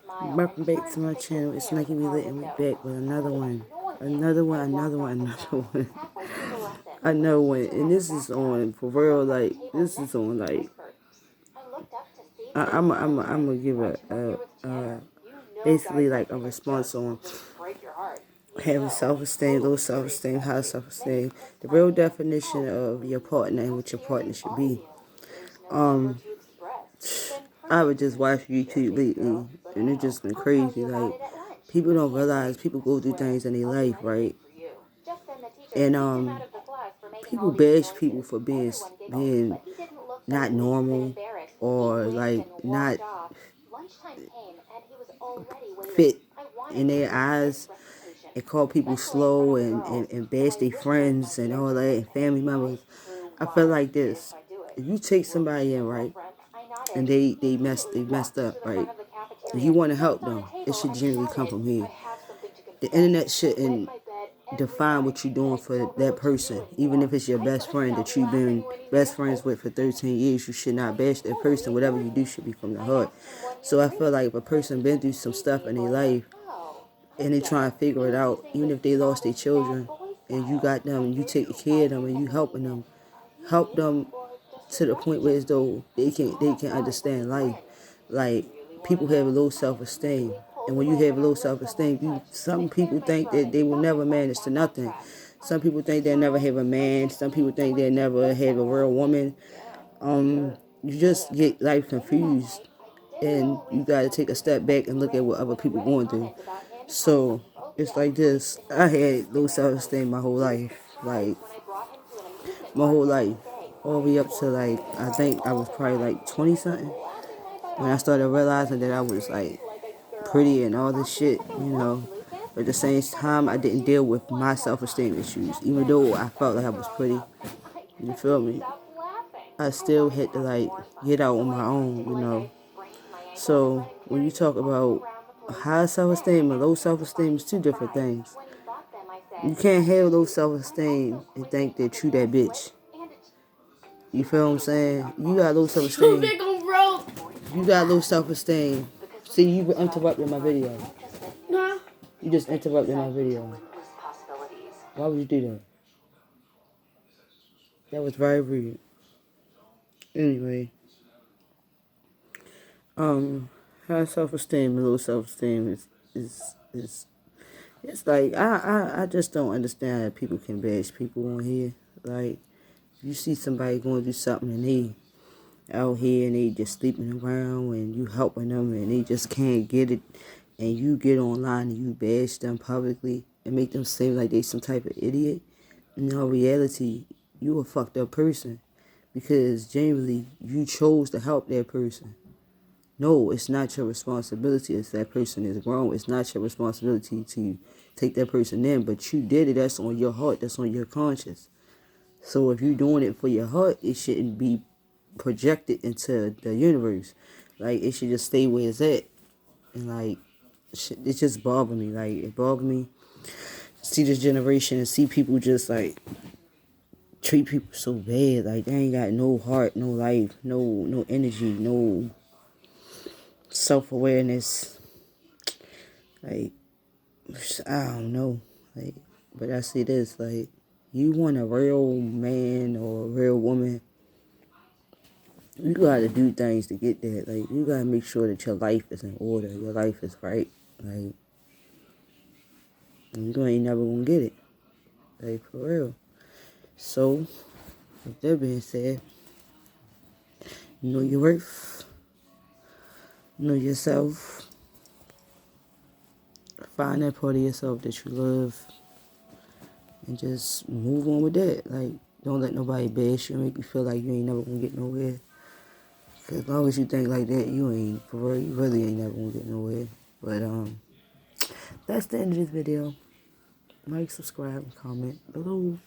Welcome back to my channel. It's Nike We Lit and we back with another one. Another one. Another one. And this is on, for real, like, this is on, like, I'm gonna give basically, like, a response on having self-esteem, low self-esteem, high self-esteem. The real definition of your partner and what your partner should be. I would just watch YouTube lately, and it's just been crazy. Like, people don't realize people go through things in their life, right? And people bash people for being not normal or like not fit in their eyes, and call people slow and bash their friends and all that and family members. I feel like this: if you take somebody in, right, and they messed up, right, if you want to help them, it should generally come from here. The internet shouldn't define what you're doing for that person. Even if it's your best friend that you've been best friends with for 13 years, you should not bash that person. Whatever you do should be from the heart. So I feel like if a person been through some stuff in their life and they try to figure it out, even if they lost their children and you got them and you take care of them and you help them to the point where as though they can understand life. Like, people have low self-esteem, and when you have low self-esteem, some people think that they will never manage to nothing. Some people think they'll never have a man. Some people think they'll never have a real woman. You just get life confused, and you gotta take a step back and look at what other people going through. So it's like this. I had low self-esteem my whole life, like my whole life, all the way up to, like, I think I was probably like 20 something when I started realizing that I was like pretty and all this shit, you know. But at the same time, I didn't deal with my self-esteem issues, even though I felt like I was pretty. You feel me? I still had to, like, get out on my own, you know. So when you talk about high self-esteem and low self-esteem, is two different things. You can't have low self-esteem and think that you that bitch. You feel what I'm saying? You got low self-esteem. You got low self-esteem. See, you interrupted my video. No. You just interrupted my video. Why would you do that? That was very rude. Anyway, high self-esteem and low self-esteem is it's like I just don't understand how people can bash people on here. Like, you see somebody going through something and they out here and they just sleeping around and you helping them and they just can't get it, and you get online and you bash them publicly and make them seem like they some type of idiot. In all reality, you a fucked up person because generally you chose to help that person. No, it's not your responsibility if that person is wrong. It's not your responsibility to take that person in, but you did it. That's on your heart. That's on your conscience. So if you're doing it for your heart, it shouldn't be projected into the universe. Like, it should just stay where it's at. And, like, it just bothered me. Like, it bothered me to see this generation and see people just, like, treat people so bad. Like, they ain't got no heart, no life, no energy, no self-awareness. Like, I don't know. Like, but I see this, like, you want a real man or a real woman, you gotta do things to get that. Like, you gotta make sure that your life is in order, your life is right. Like, you ain't never gonna get it. Like, for real. So, with that being said, know your worth, know yourself, find that part of yourself that you love, and just move on with that. Like, don't let nobody bash you and make you feel like you ain't never gonna get nowhere. Cause as long as you think like that, you ain't, for real, you really ain't never gonna get nowhere. But, that's the end of this video. Like, subscribe, and comment below.